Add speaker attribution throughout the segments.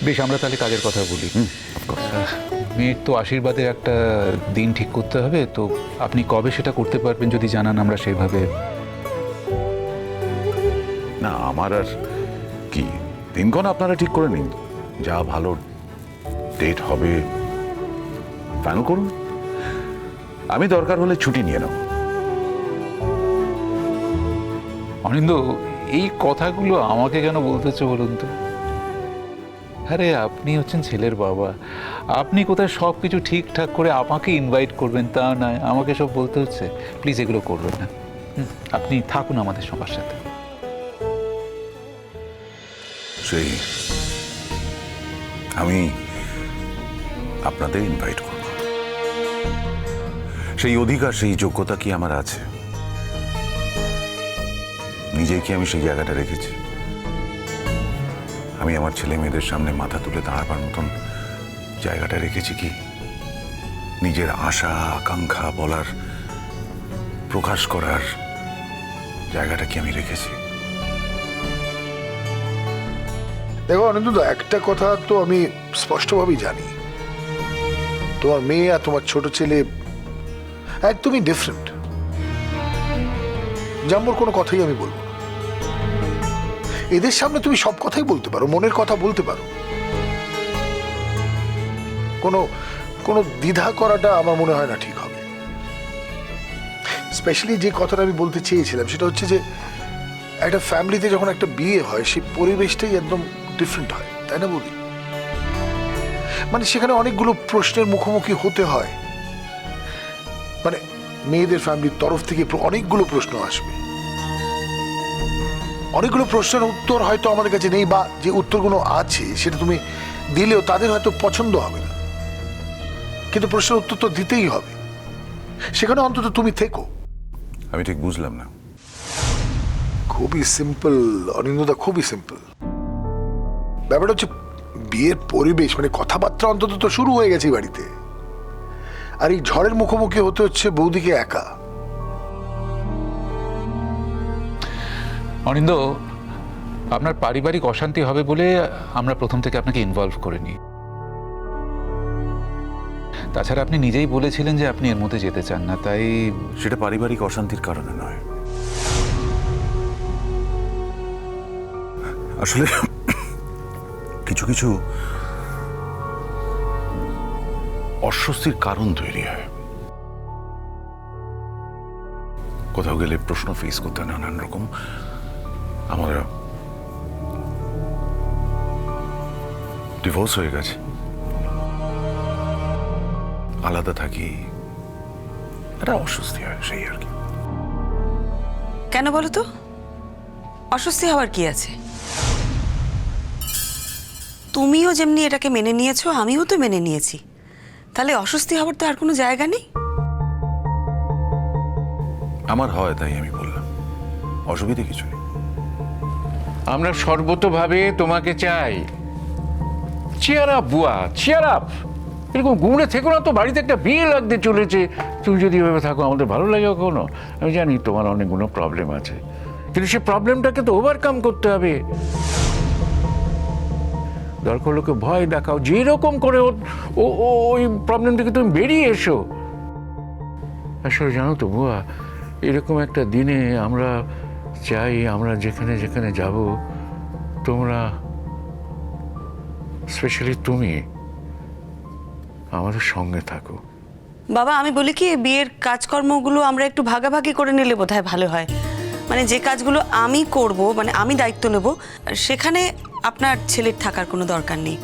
Speaker 1: বেশ, আমরা তাহলে কাজের কথা বলি। মেয়ের তো আশীর্বাদের একটা দিন ঠিক করতে হবে, তো আপনি কবে সেটা করতে পারবেন যদি জানান, আমরা সেভাবে।
Speaker 2: না, আমার আর কি, দিনক্ষণ আপনারা ঠিক করে নিন, যা ভালো ডেট হবে ফাইনাল করুন। আমি দরকার হলে ছুটি নিয়ে নেব।
Speaker 1: অনিন্দ, এই কথাগুলো আমাকে কেন বলতেছো বলুন তো? আরে আপনি হচ্ছেন ছেলের বাবা, আপনি কোথায় সব কিছু ঠিকঠাক করে আমাকে ইনভাইট করবেন তা নয়, আমাকে সব বলতে হচ্ছে। প্লিজ এগুলো করবেন না। আপনি থাকুন আমাদের সবার সাথে।
Speaker 2: সেই আমি আপনাদের ইনভাইট করব, সেই অধিকার সেই যোগ্যতা কি আমার আছে? নিজে কি আমি সেই জায়গাটা রেখেছি? আমি আমার ছেলে মেয়েদের সামনে মাথা তুলে দাঁড়াবার মতন জায়গাটা রেখেছি কি? নিজের আশা আকাঙ্ক্ষা বলার, প্রকাশ করার জায়গাটা কি আমি রেখেছি?
Speaker 3: দেখো অনিন্দুদা, একটা কথা তো আমি স্পষ্টভাবেই জানি, তোমার মেয়ে আর তোমার ছোট ছেলে একদমই ডিফারেন্ট। জাম্বুর কোনো কথাই আমি বলবো না। এদের সামনে তুমি সব কথাই বলতে পারো, মনের কথা বলতে পারো। কোনো কোনো দ্বিধা করাটা আমার মনে হয় না ঠিক হবে। স্পেশালি যে কথাটা আমি বলতে চেয়েছিলাম সেটা হচ্ছে যে একটা ফ্যামিলিতে যখন একটা বিয়ে হয় সেই পরিবেশটাই একদম ডিফারেন্ট হয়, তাই না বলি? মানে সেখানে অনেকগুলো প্রশ্নের মুখোমুখি হতে হয়। মানে মেয়েদের ফ্যামিলির তরফ থেকে অনেকগুলো প্রশ্ন আসবে, অনেকগুলো প্রশ্নের উত্তর হয়তো আমাদের কাছে নেই, বা যে উত্তরগুলো আছে সেটা তুমি দিলেও তাদের হয়তো পছন্দ হবে না, কিন্তু প্রশ্নের উত্তর তো দিতেই হবে। সেখানে অন্তত তুমি থেকো।
Speaker 2: আমি ঠিক বুঝলাম না।
Speaker 3: খুবই সিম্পল অনিন্দদা, খুবই সিম্পল। ব্যাপারটা হচ্ছে বিয়ের পরিবেশ, মানে কথাবার্তা অন্তত তো শুরু হয়ে গেছে এই বাড়িতে, আর এই ঝড়ের মুখোমুখি হতে হচ্ছে বৌদিকে একা।
Speaker 1: অনিন্দ, আপনার পারিবারিক অশান্তি হবে বলে আমরা প্রথম থেকে আপনাকে ইনভলভ করিনি। তাছাড়া আপনি নিজেই বলেছিলেন যে আপনি এর মধ্যে যেতে চান না, তাই।
Speaker 2: সেটা পারিবারিক অশান্তির কারণে নয়, আসলে কিছু কিছু অস্বস্তির কারণ তৈরি হয়। কোথাও গেলে প্রশ্ন ফেস করতে নানান রকম। আমরা ডিভোর্স হয়ে গেছে, আলাদা থাকি, একটা অস্বস্তি হয়, সেই আর কি।
Speaker 4: কেন বলো তো? অস্বস্তি হওয়ার কি আছে? তুমিও যেমনি এটাকে মেনে নিয়েছো, আমিও তো মেনে নিয়েছি। তাহলে অস্বস্তি হওয়ার তো আর কোনো জায়গা নেই।
Speaker 2: আমার হয় তাই আমি বললাম, অসুবিধে কিছু নেই।
Speaker 5: আমরা সর্বতোভাবে তোমাকে চাই। চেয়ার আপ বুয়া, চেয়ার আপ। এরকম গুমড়ে থেকো না তো, বাড়িতে একটা বিয়ে লাগতে চলেছে। তুমি যদি এভাবে থাকো আমাদের ভালো লাগে কখনো? আমি জানি তোমার অনেকগুলো প্রবলেম আছে, কিন্তু সে প্রবলেমটাকে তো ওভারকাম করতে হবে। দরকার লোকে ভয় দেখাও, যেরকম করে ওই প্রবলেম থেকে তুমি বেরিয়ে এসো। আসলে জানো তো বুয়া, এরকম একটা দিনে আমরা চাই আমরা যেখানে যেখানে যাব, তোমরা, স্পেশালি তুমি, আমাদের সঙ্গে থাকো।
Speaker 4: বাবা, আমি বলি কি, বিয়ের কাজকর্মগুলো আমরা একটু ভাগাভাগি করে নিলে বোধহয় ভালো হয়। মানে যে কাজগুলো আমি করব, মানে আমি দায়িত্ব নেব, সেখানে আপনার ছেলের থাকার কোনো দরকার নেই।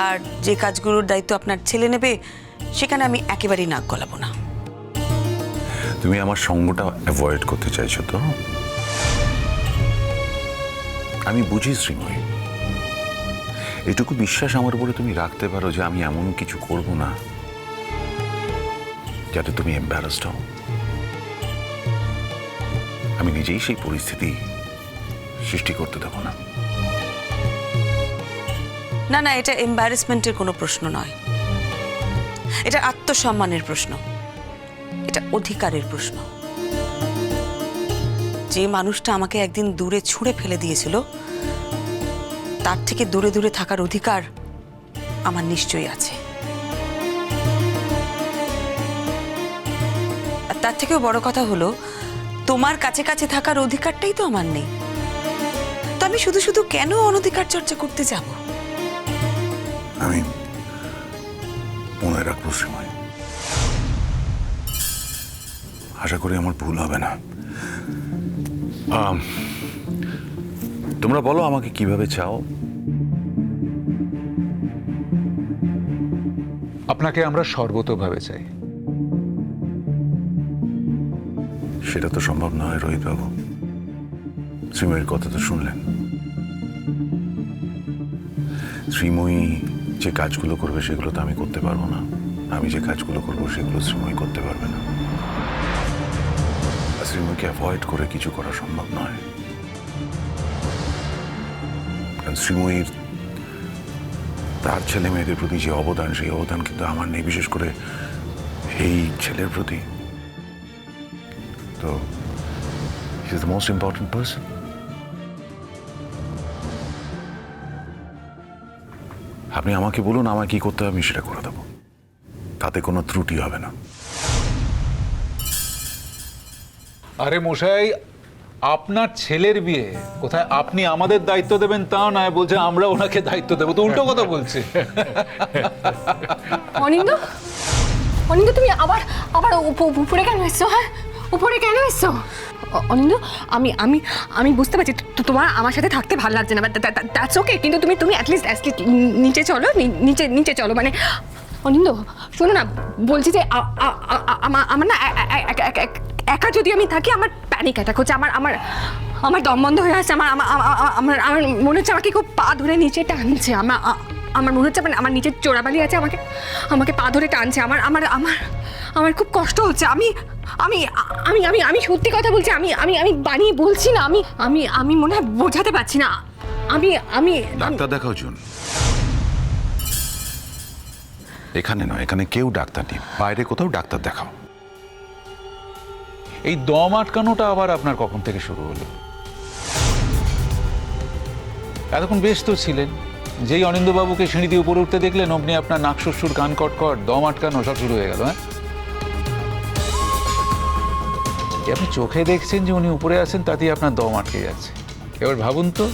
Speaker 4: আর যে কাজগুলোর দায়িত্ব আপনার ছেলে নেবে, সেখানে আমি একেবারেই নাক গলাবো না।
Speaker 2: তুমি আমার সঙ্গটা অ্যাভয়েড করতে চাইছো তো? আমি বুঝি শ্রীময়ী, এটুকু বিশ্বাস আমার উপরে তুমি রাখতে পারো যে আমি এমন কিছু করব না যাতে তুমি এম্বারাসড হও। আমি নিজেই সেই পরিস্থিতি সৃষ্টি করতে দেবো না।
Speaker 4: না না, এটা এম্বারেসমেন্টের কোনো প্রশ্ন নয়, এটা আত্মসম্মানের প্রশ্ন, এটা অধিকারের প্রশ্ন। যে মানুষটা আমাকে একদিন দূরে ছুঁড়ে ফেলে দিয়েছিল, তার থেকে দূরে দূরে থাকার অধিকার আমার নিশ্চয়ই আছে। আর তার থেকেও বড় কথা হলো, তোমার কাছে কাছে থাকার অধিকারটাই তো আমার নেই। তো আমি শুধু শুধু কেন অনধিকার চর্চা করতে যাব?
Speaker 2: আমি মনে রাখবো সময়। আশা করি আমার ভুল হবে না। তোমরা বলো আমাকে কিভাবে চাও?
Speaker 1: আপনাকে আমরা সর্বতোভাবে চাই।
Speaker 2: সেটা তো সম্ভব নয় রোহিত বাবু। শ্রীময়ীর কথা তো শুনলেন। শ্রীময়ী যে কাজগুলো করবে সেগুলো তো আমি করতে পারবো না। আমি যে কাজগুলো করবো সেগুলো শ্রীময়ী করতে পারবে না। আর শ্রীময়ীকে অ্যাভয়েড করে কিছু করা সম্ভব নয়। কারণ শ্রীময়ীর তার ছেলে মেয়েদের প্রতি যে অবদান, সেই অবদান কিন্তু আমার নেই, বিশেষ করে এই ছেলের প্রতি। তো he is the most important person. আপনি আমাকে বলুন আমায় কি করতে হবে, আমি সেটা করে দেবো। তাতে কোনো ত্রুটি হবে না।
Speaker 1: আরে মশাই, আপনার ছেলের বিয়ে কোথায় আপনি আমাদের দায়িত্ব দেবেন তা নয়, বলছে আমরা ওনাকে দায়িত্ব দেবো। তো উল্টো কথা বলছে।
Speaker 6: অনিন্দ, অনিন্দ তুমি আবার আবার উপরে কেন এসছো? হ্যাঁ, উপরে কেন এসছো? অনিন্দ, আমি আমি আমি বুঝতে পারছি তোমার আমার সাথে থাকতে ভালো লাগছে না, দ্যাটস ওকে, কিন্তু তুমি তুমি অ্যাটলিস্ট নিচে চলো, নিচে চলো। মানে অনিন্দ শোনো না, বলছি যে আমার না একা যদি আমি থাকি আমার প্যানিক অ্যাটাক হচ্ছে, আমার আমার আমার দম বন্ধ হয়ে আসছে, আমার আমার আমার মনে হচ্ছে আমাকে খুব পা ধরে নিচে টানছে, আমার মনে হচ্ছে মানে আমার নিচের চোরাবালি আছে, আমাকে আমাকে পা ধরে টানছে, আমার আমার আমার আমার খুব কষ্ট হচ্ছে। আমি আমি আমি আমি আমি সত্যি কথা বলছি, আমি আমি আমি বানিয়ে বলছি না, আমি আমি আমি মনে হয় বোঝাতে পারছি না। আমি আমি
Speaker 2: ডাক্তার দেখাও জুন। এখানে নয়, এখানে কেউ ডাক্তার নেই, বাইরে কোথাও ডাক্তার দেখাও।
Speaker 1: এই দম আটকানোটা আবার আপনার কখন থেকে শুরু হলো? এতক্ষণ বেশ তো ছিলেন। যেই অনিন্দবাবুকে সিঁড়ি দিয়ে উপরে উঠতে দেখলেন অমনি আপনার নাক শ্বশুর, কান কটকট, দম আটকানো সব শুরু হয়ে গেল। হ্যাঁ, আপনি চোখে দেখছেন যে উনি উপরে আছেন, তাতেই আপনার দম আটকে যাচ্ছে। এবার ভাবুন তো,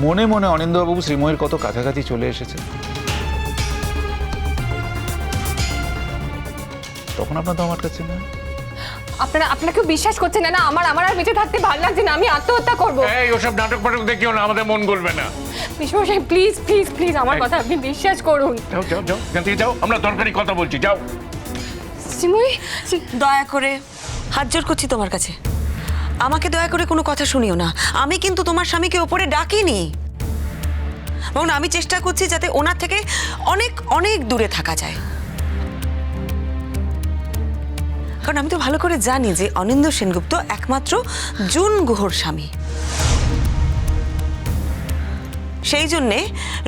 Speaker 1: মনে মনে অনিন্দবাবু শ্রীময়ীর কত কাছাকাছি চলে এসেছে, তখন আপনার দম আটকাচ্ছে না?
Speaker 6: আপনাকেও বিশ্বাস করছেন না? আমার আমার আর বেঁচে থাকতে ভালো লাগছে না, আমি আত্মহত্যা করবো।
Speaker 5: এই ওসব নাটক ফাটক দেখিও না, আমাদের মন গলবে না।
Speaker 6: বিশ্বমশাই প্লিজ প্লিজ প্লিজ আমার কথা আপনি বিশ্বাস করুন।
Speaker 5: যাও যাও যাও, এখান থেকে যাও, আমরা দরকারি কথা বলছি, যাও।
Speaker 6: শ্রীময়ী,
Speaker 4: দয়া করে হাত জোর করছি তোমার কাছে, আমাকে দয়া করে কোনো কথা শুনিও না। আমি কিন্তু তোমার স্বামীকে ওপরে ডাকিনি, এবং আমি চেষ্টা করছি যাতে ওনার থেকে অনেক অনেক দূরে থাকা যায়। কারণ আমি তো ভালো করে জানি যে অনিন্দ সেনগুপ্ত একমাত্র জুন গুহর স্বামী। সেই জন্যে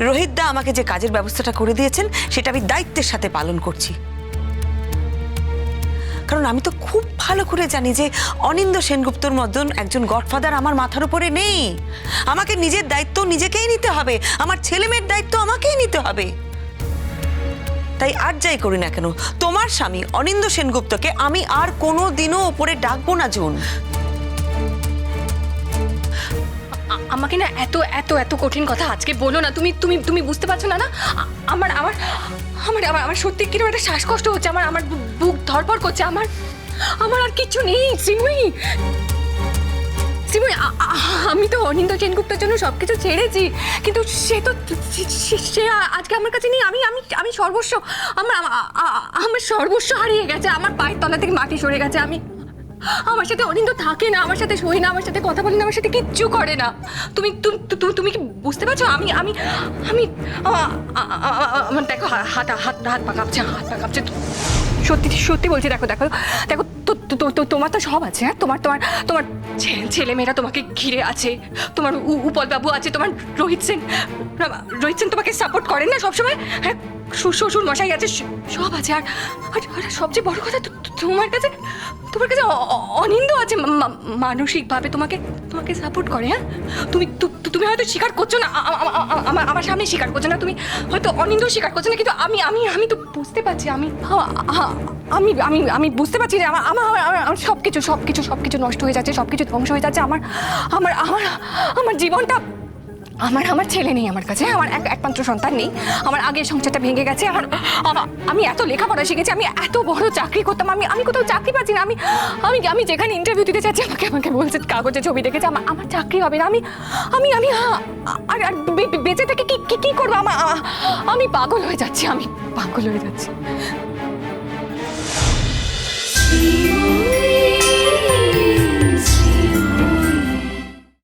Speaker 4: রোহিত দা আমাকে যে কাজের ব্যবস্থাটা করে দিয়েছেন সেটা আমি দায়িত্বের সাথে পালন করছি। কারণ আমি তো খুব ভালো করে জানি যে অনিন্দ সেনগুপ্তর মতন একজন গডফাদার আমার মাথার উপরে নেই। আমাকে নিজের দায়িত্ব নিজেকেই নিতে হবে, আমার ছেলে মেয়ের দায়িত্ব আমাকেই নিতে হবে। তাই আর যাই করি না কেন, তোমার স্বামী অনিন্দ সেনগুপ্তকে আমি আর কোনো দিনও ওপরে ডাকবো না জুন।
Speaker 6: আমাকে না এত এত এত কঠিন কথা আজকে বলো না। তুমি তুমি তুমি বুঝতে পারছো না? না আমার আমার আমার আমার সত্যি কিরকম একটা শ্বাসকষ্ট হচ্ছে, আমার আমার বুক ধড়ফড় করছে, আমার আমার আর কিছু নেই। শ্রীময়ী, শ্রীময়ী, আমি তো অনিন্দ সেনগুপ্তের জন্য সবকিছু ছেড়েছি, কিন্তু সে তো সে আজকে আমার কাছে নেই। আমি আমি আমি সর্বস্ব, আমার আমার সর্বস্ব হারিয়ে গেছে, আমার পায়ের তলা থেকে মাটি সরে গেছে। আমি আমার সাথে অনিন্দ থাকে না, আমার সাথে শোয় না, আমার সাথে কথা বলে না, আমার সাথে কিচ্ছু করে না। তুমি তুমি কি বুঝতে পারছো? আমি আমি আমি আমার দেখো হাত হাত হাত পা কাঁপছে, হাত পা কাঁপছে। সত্যি সত্যি বলছি, দেখো দেখো দেখো, তোমার তো সব আছে। হ্যাঁ, তোমার তোমার তোমার ছেলে মেয়েরা তোমাকে ঘিরে আছে, তোমার উপল বাবু আছে, তোমার রোহিত সেন তোমাকে সাপোর্ট করেন না সবসময়? হ্যাঁ, শ্বশুর মশাই আছে, সব আছে। আর আর সবচেয়ে বড় কথা, তোমার কাছে অনিন্দ আছে, মানসিকভাবে তোমাকে সাপোর্ট করে। হ্যাঁ, তুমি হয়তো স্বীকার করছো না, আমার সামনে স্বীকার করছো না, তুমি হয়তো অনিন্দ স্বীকার করছো না, কিন্তু আমি তো বুঝতে পারছি। আমি বুঝতে পারছি যে আমার সবকিছু নষ্ট হয়ে যাচ্ছে, সবকিছু ধ্বংস হয়ে যাচ্ছে। আমার জীবনটা, আমার ছেলে নেই আমার কাছে, আমার একমাত্র সন্তান নেই, আমার আগের সংসারটা ভেঙে গেছে। আমি এত লেখাপড়া শিখেছি, আমি এত বড় চাকরি করতাম, আমি কোথাও চাকরি পাচ্ছি না। আমি যেখানে ইন্টারভিউ দিতে চাচ্ছি আমাকে বলছে কাগজে ছবি দেখেছে আমার চাকরি হবে না। আমি আর বেঁচে থেকে কি করবো? আমি পাগল হয়ে যাচ্ছি।